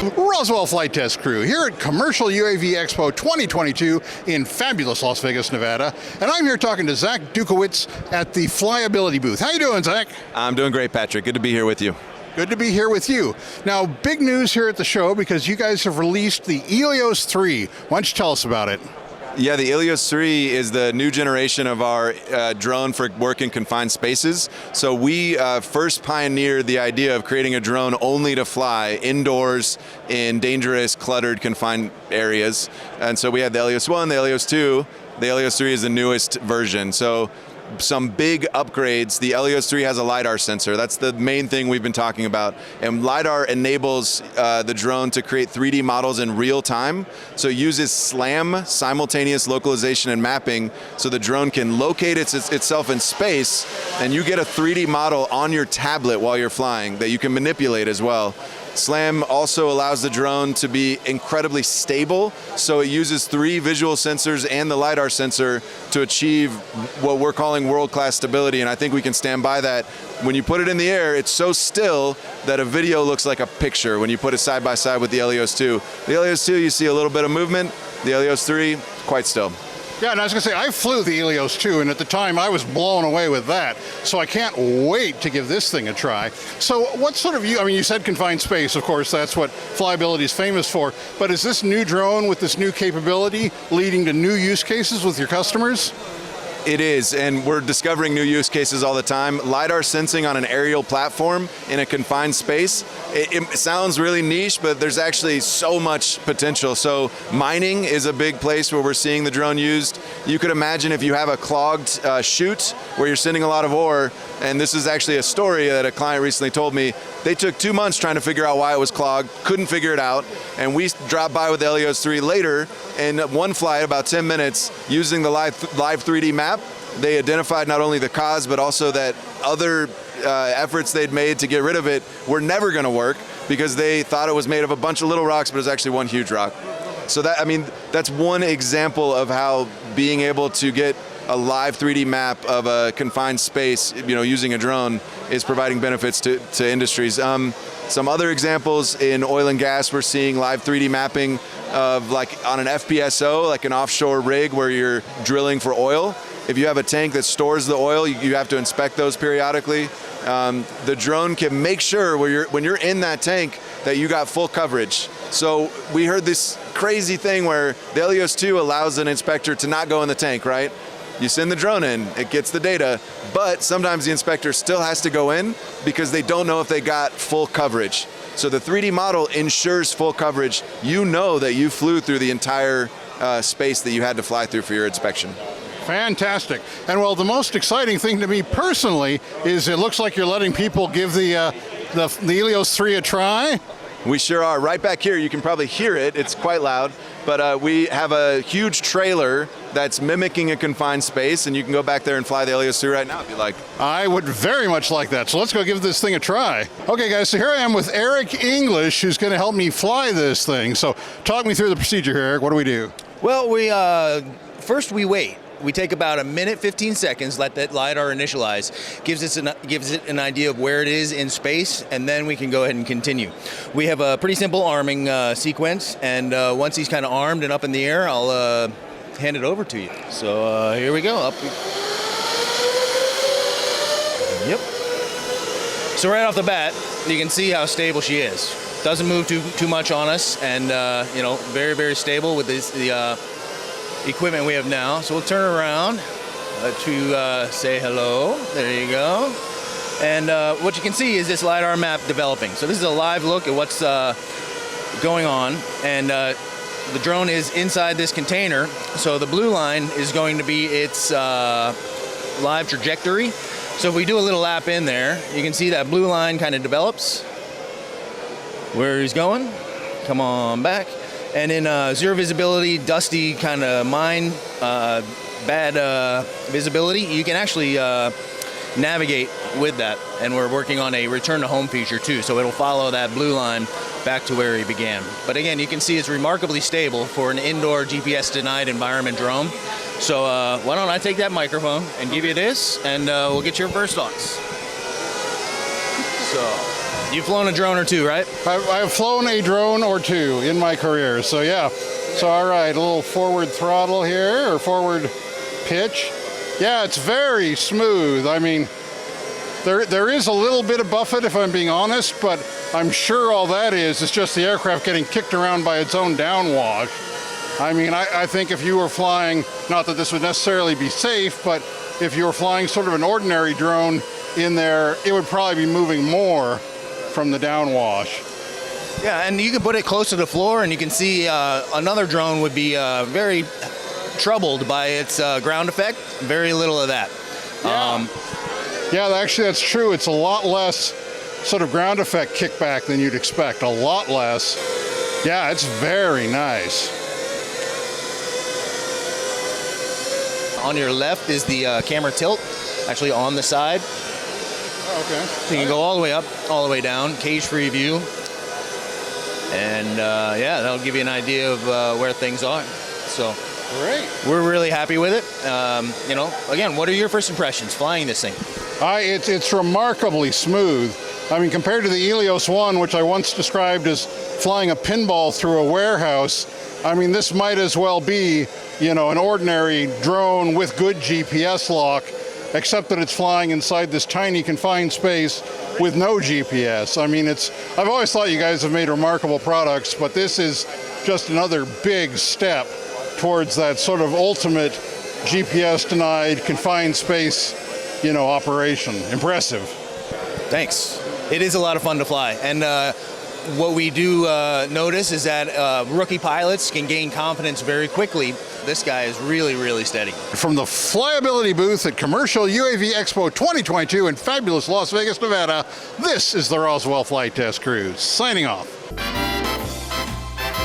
Roswell Flight Test Crew here at Commercial UAV Expo 2022 in fabulous Las Vegas, Nevada. And I'm here talking to Zacc Dukowitz at the Flyability booth. How you doing, Zacc? I'm doing great, Patrick. Good to be here with you. Good to be here with you. Now, big news here at the show because you guys have released the Elios 3. Why don't you tell us about it? Yeah, the Elios 3 is the new generation of our drone for work in confined spaces. So we first pioneered the idea of creating a drone only to fly indoors in dangerous, cluttered, confined areas. And so we had the Elios 1, the Elios 2. The Elios 3 is the newest version. So some big upgrades. The Elios 3 has a LiDAR sensor. That's the main thing we've been talking about. And LiDAR enables the drone to create 3D models in real time. So it uses SLAM, Simultaneous Localization and Mapping, so the drone can locate itself in space, and you get a 3D model on your tablet while you're flying that you can manipulate as well. SLAM also allows the drone to be incredibly stable, so it uses 3 visual sensors and the LiDAR sensor to achieve what we're calling world-class stability, and I think we can stand by that. When you put it in the air, it's so still that a video looks like a picture when you put it side by side with the Elios 2. The Elios 2, you see a little bit of movement. The Elios 3, quite still. Yeah, and I was going to say, I flew the Elios 2, and at the time I was blown away with that. So I can't wait to give this thing a try. So what sort of, I mean, you said confined space, of course, that's what Flyability is famous for. But is this new drone with this new capability leading to new use cases with your customers? It is, and we're discovering new use cases all the time. LiDAR sensing on an aerial platform in a confined space, it sounds really niche, but there's actually so much potential. So mining is a big place where we're seeing the drone used. You could imagine if you have a clogged chute where you're sending a lot of ore, and this is actually a story that a client recently told me. They took 2 months trying to figure out why it was clogged, couldn't figure it out, and we dropped by with the Elios 3 later, in one flight, about 10 minutes, using the live 3D map. They identified not only the cause, but also that other efforts they'd made to get rid of it were never going to work because they thought it was made of a bunch of little rocks, but it was actually one huge rock. So that, I mean, that's one example of how being able to get a live 3D map of a confined space, using a drone, is providing benefits to industries. Some other examples in oil and gas, we're seeing live 3D mapping of, like on an FPSO, like an offshore rig where you're drilling for oil. If you have a tank that stores the oil, you have to inspect those periodically. The drone can make sure when you're in that tank that you got full coverage. So we heard this crazy thing where the Elios 2 allows an inspector to not go in the tank, right? You send the drone in, it gets the data, but sometimes the inspector still has to go in because they don't know if they got full coverage. So the 3D model ensures full coverage. You know that you flew through the entire space that you had to fly through for your inspection. Fantastic. And well, the most exciting thing to me personally is it looks like you're letting people give the Elios 3 a try. We sure are. Right back here, you can probably hear it. It's quite loud, but we have a huge trailer that's mimicking a confined space, and you can go back there and fly the Elios 3 right now if you like. I would very much like that, so let's go give this thing a try. Okay guys, so here I am with Eric English, who's going to help me fly this thing. So talk me through the procedure here, Eric. What do we do? Well, first we wait. We take about a minute, 15 seconds, let that LiDAR initialize, gives it an idea of where it is in space, and then we can go ahead and continue. We have a pretty simple arming sequence, and once he's kind of armed and up in the air, I'll hand it over to you. So here we go. Up. Yep. So right off the bat, you can see how stable she is. Doesn't move too much on us, and very, very stable with the equipment we have now. So we'll turn around to say hello. There you go. And what you can see is this LiDAR map developing. So this is a live look at what's going on. And the drone is inside this container. So the blue line is going to be its live trajectory. So if we do a little lap in there, you can see that blue line kind of develops where he's going. Come on back. And in zero visibility, dusty kind of mine, bad visibility, you can actually navigate with that. And we're working on a return to home feature too, so it'll follow that blue line back to where he began. But again, you can see it's remarkably stable for an indoor GPS denied environment drone. So why don't I take that microphone and give you this, and we'll get your first thoughts. So. You've flown a drone or two, right? I've flown a drone or two in my career, so yeah. So all right, a little forward throttle here, or forward pitch. Yeah, it's very smooth. I mean, there is a little bit of buffet, if I'm being honest, but I'm sure all that is just the aircraft getting kicked around by its own downwash. I mean, I think if you were flying, not that this would necessarily be safe, but if you were flying sort of an ordinary drone in there, it would probably be moving more from the downwash. Yeah, and you can put it close to the floor, and you can see another drone would be very troubled by its ground effect. Very little of that. Yeah. Yeah, actually that's true. It's a lot less sort of ground effect kickback than you'd expect. A lot less. Yeah, it's very nice. On your left is the camera tilt, actually on the side. Oh, okay. So you can go all the way up, all the way down, cage-free view. And yeah, that'll give you an idea of where things are. So great. We're really happy with it. You know, again, what are your first impressions flying this thing? It's remarkably smooth. I mean, compared to the Elios 1, which I once described as flying a pinball through a warehouse, I mean, this might as well be, you know, an ordinary drone with good GPS lock, except that it's flying inside this tiny confined space with no GPS. I mean, I've always thought you guys have made remarkable products, but this is just another big step towards that sort of ultimate GPS-denied confined space, you know, operation. Impressive. Thanks. It is a lot of fun to fly. And what we do notice is that rookie pilots can gain confidence very quickly. This guy is really, really steady. From the Flyability booth at Commercial UAV Expo 2022 in fabulous Las Vegas, Nevada, this is the Roswell Flight Test Crew, signing off.